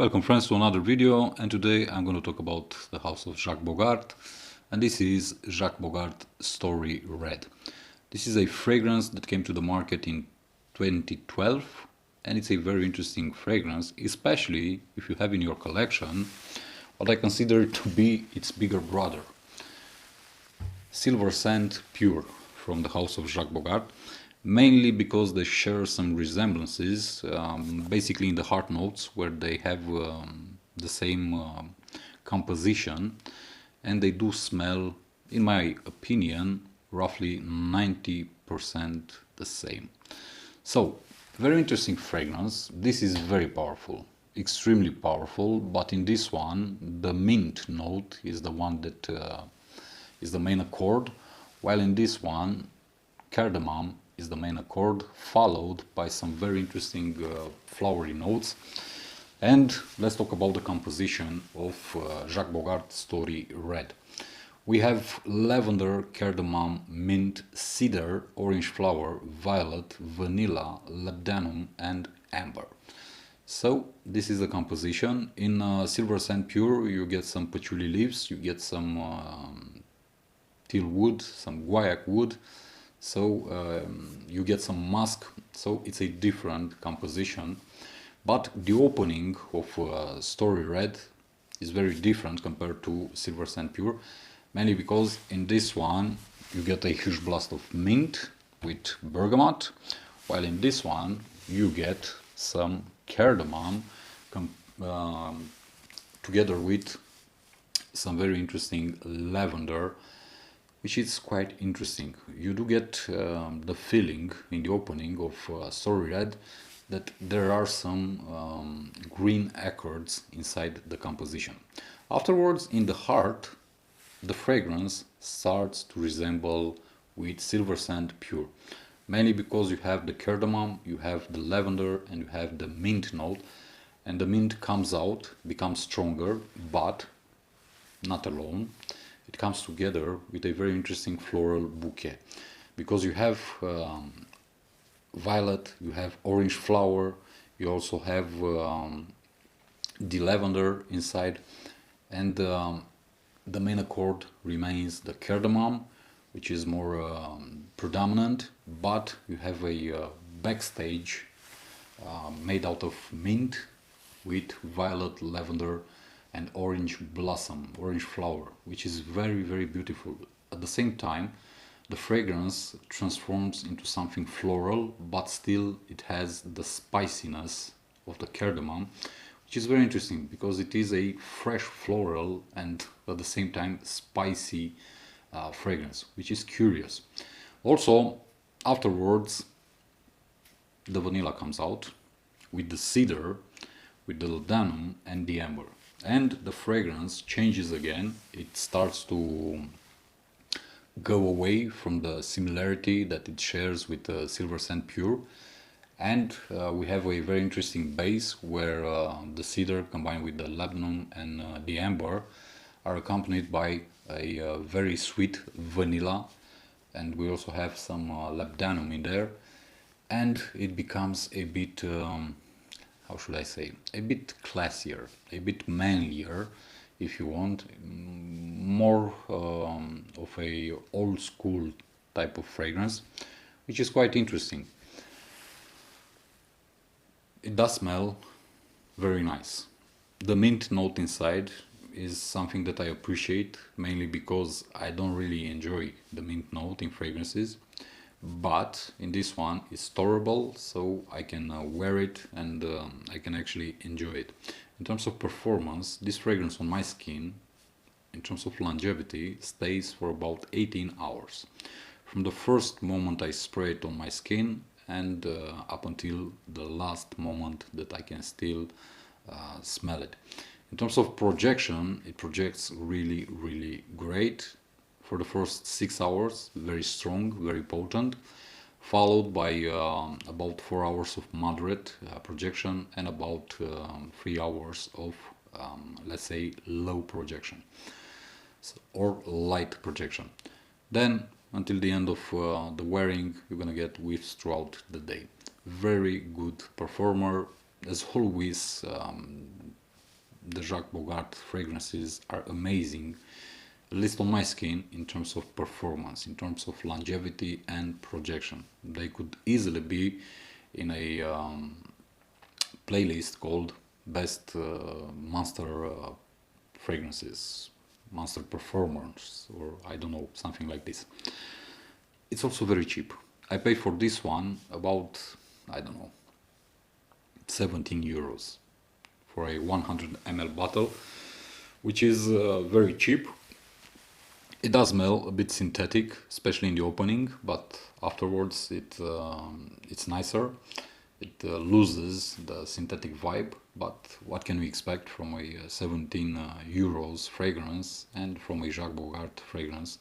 Welcome friends to another video, and today I'm going to talk about the house of Jacques Bogart, and this is Jacques Bogart Story Red. This is a fragrance that came to the market in 2012, and it's a very interesting fragrance, especially if you have in your collection what I consider to be its bigger brother, Silver Scent Pure from the house of Jacques Bogart, mainly because they share some resemblances, basically in the heart notes, where they have the same composition, and they do smell, in my opinion, roughly 90% the same. So, very interesting fragrance. This is very powerful, extremely powerful, but in this one, the mint note is the one that is the main accord, while in this one, cardamom is the main accord, followed by some very interesting flowery notes. And let's talk about the composition of Jacques Bogart Story Red. We have lavender, cardamom, mint, cedar, orange flower, violet, vanilla, labdanum and amber. So this is the composition. In Silver Scent Pure you get some patchouli leaves, you get some teal wood, some guaiac wood, so you get some musk, so it's a different composition. But the opening of Story Red is very different compared to Silver Scent Pure, mainly because in this one you get a huge blast of mint with bergamot, while in this one you get some cardamom together with some very interesting lavender, which is quite interesting. You do get the feeling in the opening of Story Red that there are some green accords inside the composition. Afterwards, in the heart, the fragrance starts to resemble with Silver Scent Pure, mainly because you have the cardamom, you have the lavender, and you have the mint note, and the mint comes out, becomes stronger, but not alone. It comes together with a very interesting floral bouquet, because you have violet, you have orange flower, you also have the lavender inside, and the main accord remains the cardamom, which is more predominant, but you have a backstage made out of mint with violet, lavender and orange blossom, orange flower, which is very, very beautiful. At the same time, the fragrance transforms into something floral, but still it has the spiciness of the cardamom, which is very interesting because it is a fresh floral and at the same time spicy fragrance, which is curious. Also, afterwards, the vanilla comes out with the cedar, with the laudanum and the amber. And the fragrance changes again. It starts to go away from the similarity that it shares with Silver Scent Pure, and we have a very interesting base where the cedar combined with the labdanum and the amber are accompanied by a very sweet vanilla, and we also have some labdanum in there, and it becomes a bit how should I say, a bit classier, a bit manlier, if you want, more of a old school type of fragrance, which is quite interesting. It does smell very nice. The mint note inside is something that I appreciate, mainly because I don't really enjoy the mint note in fragrances. But in this one it's storable, so I can wear it and I can actually enjoy it. In terms of performance, this fragrance on my skin, in terms of longevity, stays for about 18 hours. From the first moment I spray it on my skin and up until the last moment that I can still smell it. In terms of projection, it projects really, really great. For the first 6 hours, very strong, very potent, followed by about 4 hours of moderate projection and about 3 hours of, let's say, low projection, so, or light projection. Then, until the end of the wearing, you're gonna get whiffs throughout the day. Very good performer. As always, the Jacques Bogart fragrances are amazing, at least on my skin, in terms of performance, in terms of longevity and projection. They could easily be in a playlist called Best Monster Fragrances, Monster Performers, or I don't know, something like this. It's also very cheap. I paid for this one about, I don't know, 17 euros for a 100 ml bottle, which is very cheap. It does smell a bit synthetic, especially in the opening, but afterwards it's nicer. It loses the synthetic vibe, but what can we expect from a 17 euros fragrance and from a Jacques Bogart fragrance?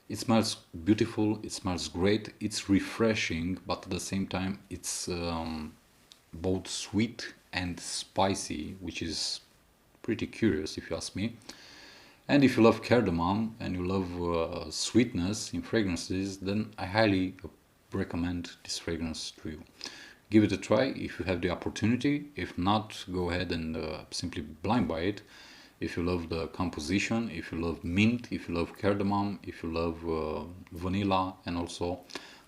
It smells beautiful, it smells great, it's refreshing, but at the same time it's both sweet and spicy, which is pretty curious if you ask me. And if you love cardamom and you love sweetness in fragrances, then I highly recommend this fragrance to you. Give it a try if you have the opportunity. If not, go ahead and simply blind buy it. If you love the composition, if you love mint, if you love cardamom, if you love vanilla and also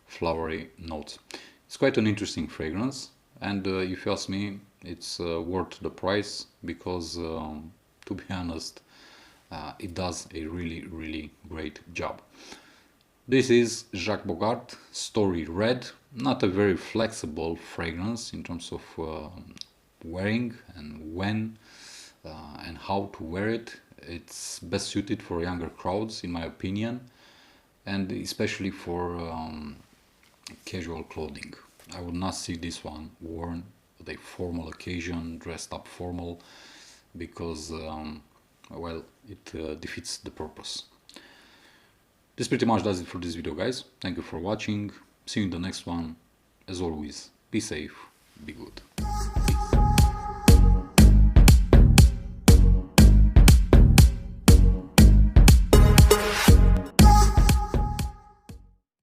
flowery notes. It's quite an interesting fragrance, and if you ask me, it's worth the price because, to be honest, it does a really great job. This is Jacques Bogart Story Red, not a very flexible fragrance in terms of wearing and when and how to wear it. It's best suited for younger crowds in my opinion, and especially for casual clothing. I would not see this one worn at a formal occasion, dressed up formal, because well, it defeats the purpose. This pretty much does it for this video, guys. Thank you for watching. See you in the next one. As always, be safe, be good.